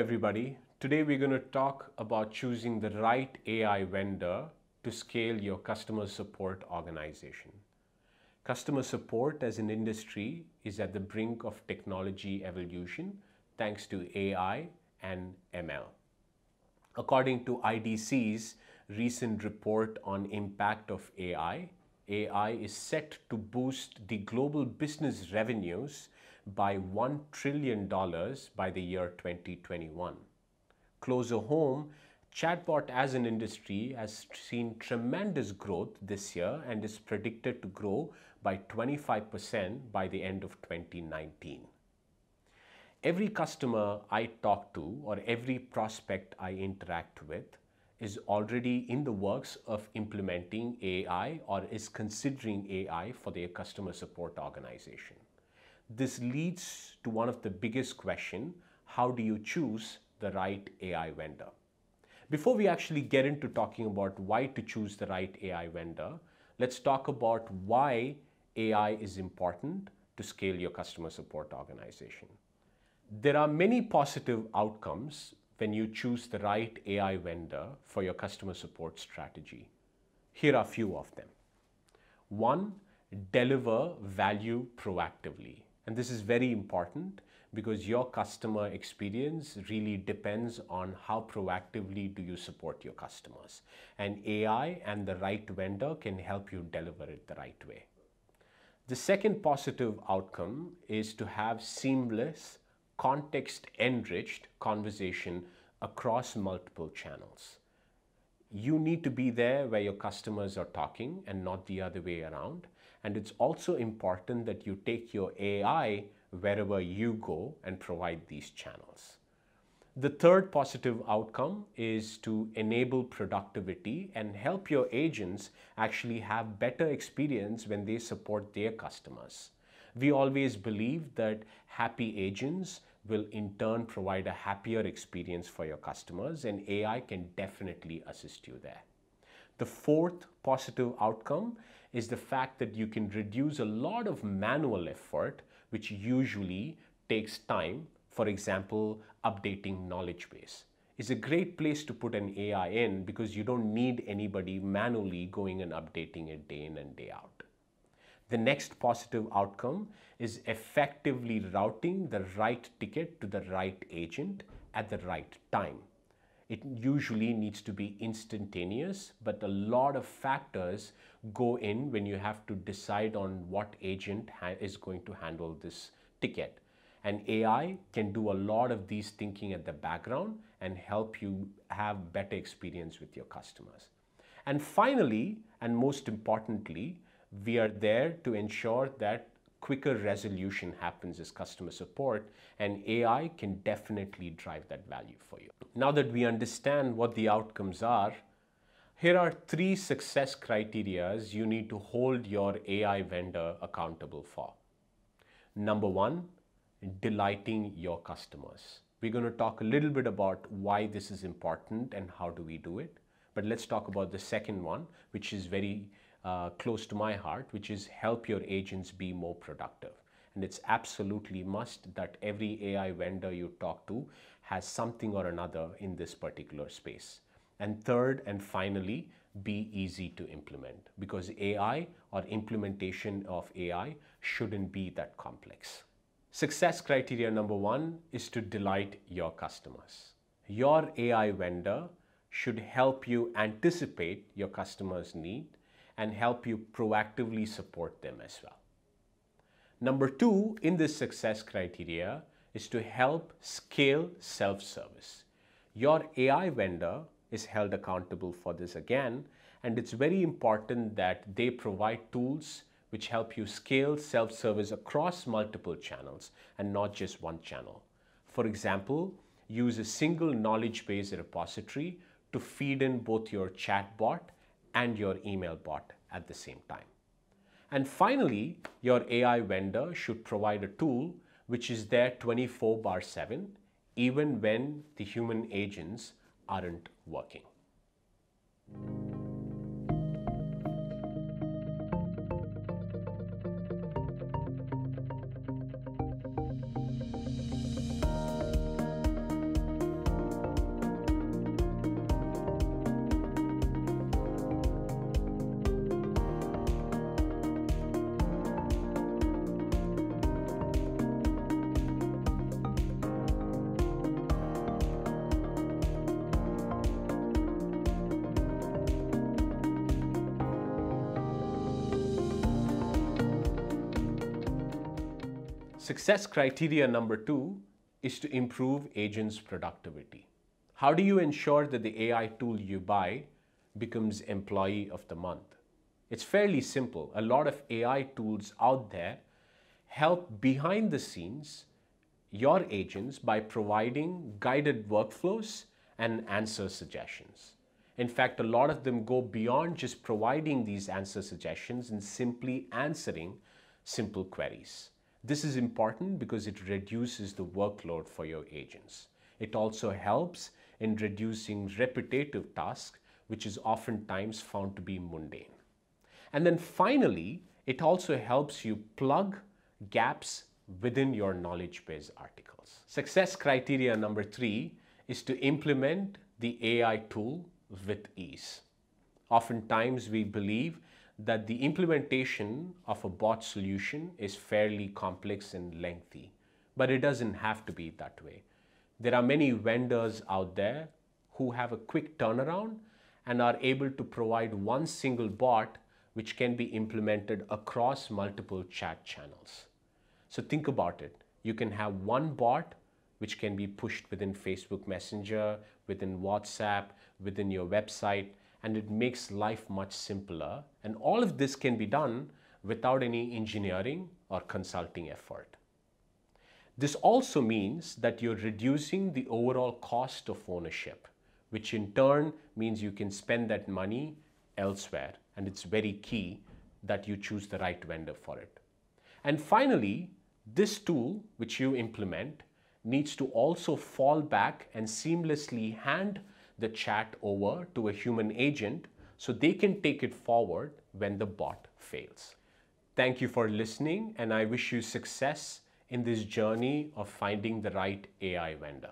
everybody. Today we're going to talk about choosing the right AI vendor to scale your customer support organization. Customer support as an industry is at the brink of technology evolution thanks to AI and ML. According to IDC's recent report on impact of AI is set to boost the global business revenues by $1 trillion by the year 2021. Closer home, chatbot as an industry has seen tremendous growth this year and is predicted to grow by 25% by the end of 2019. Every customer I talk to or every prospect I interact with is already in the works of implementing AI or is considering AI for their customer support organization. This leads to one of the biggest questions: how do you choose the right AI vendor? Before we actually get into talking about why to choose the right AI vendor, let's talk about why AI is important to scale your customer support organization. There are many positive outcomes when you choose the right AI vendor for your customer support strategy. Here are a few of them. One, deliver value proactively. And this is very important because your customer experience really depends on how proactively do you support your customers. And AI and the right vendor can help you deliver it the right way. The second positive outcome is to have seamless, context-enriched conversation across multiple channels. You need to be there where your customers are talking and not the other way around. And it's also important that you take your AI wherever you go and provide these channels. The third positive outcome is to enable productivity and help your agents actually have better experience when they support their customers. We always believe that happy agents will in turn provide a happier experience for your customers, and AI can definitely assist you there. The fourth positive outcome is the fact that you can reduce a lot of manual effort, which usually takes time. For example, updating knowledge base is a great place to put an AI in because you don't need anybody manually going and updating it day in and day out. The next positive outcome is effectively routing the right ticket to the right agent at the right time. It usually needs to be instantaneous, but a lot of factors go in when you have to decide on what agent is going to handle this ticket. And AI can do a lot of these thinking at the background and help you have better experience with your customers. And finally, and most importantly, we are there to ensure that quicker resolution happens as customer support, and AI can definitely drive that value for you. Now that we understand what the outcomes are, here are 3 success criteria you need to hold your AI vendor accountable for. Number 1, delighting your customers. We're going to talk a little bit about why this is important and how do we do it. But let's talk about the second one, which is very close to my heart, which is help your agents be more productive. And it's absolutely must that every AI vendor you talk to has something or another in this particular space. And third and finally, be easy to implement, because AI or implementation of AI shouldn't be that complex. Success criteria number 1 is to delight your customers. Your AI vendor should help you anticipate your customers' need and help you proactively support them as well. Number 2 in this success criteria is to help scale self-service. Your AI vendor is held accountable for this again, and it's very important that they provide tools which help you scale self-service across multiple channels and not just one channel. For example, use a single knowledge base repository to feed in both your chatbot and your email bot at the same time. And finally, your AI vendor should provide a tool which is there 24/7, even when the human agents aren't working. Success criteria number 2 is to improve agents' productivity. How do you ensure that the AI tool you buy becomes Employee of the Month? It's fairly simple. A lot of AI tools out there help behind the scenes your agents by providing guided workflows and answer suggestions. In fact, a lot of them go beyond just providing these answer suggestions and simply answering simple queries. This is important because it reduces the workload for your agents. It also helps in reducing repetitive tasks, which is oftentimes found to be mundane. And then finally, it also helps you plug gaps within your knowledge base articles. Success criteria number 3 is to implement the AI tool with ease. Oftentimes we believe that the implementation of a bot solution is fairly complex and lengthy, but it doesn't have to be that way. There are many vendors out there who have a quick turnaround and are able to provide one single bot which can be implemented across multiple chat channels. So think about it. You can have one bot which can be pushed within Facebook Messenger, within WhatsApp, within your website, and it makes life much simpler. And all of this can be done without any engineering or consulting effort. This also means that you're reducing the overall cost of ownership, which in turn means you can spend that money elsewhere. And it's very key that you choose the right vendor for it. And finally, this tool which you implement needs to also fall back and seamlessly hand the chat over to a human agent so they can take it forward when the bot fails. Thank you for listening, and I wish you success in this journey of finding the right AI vendor.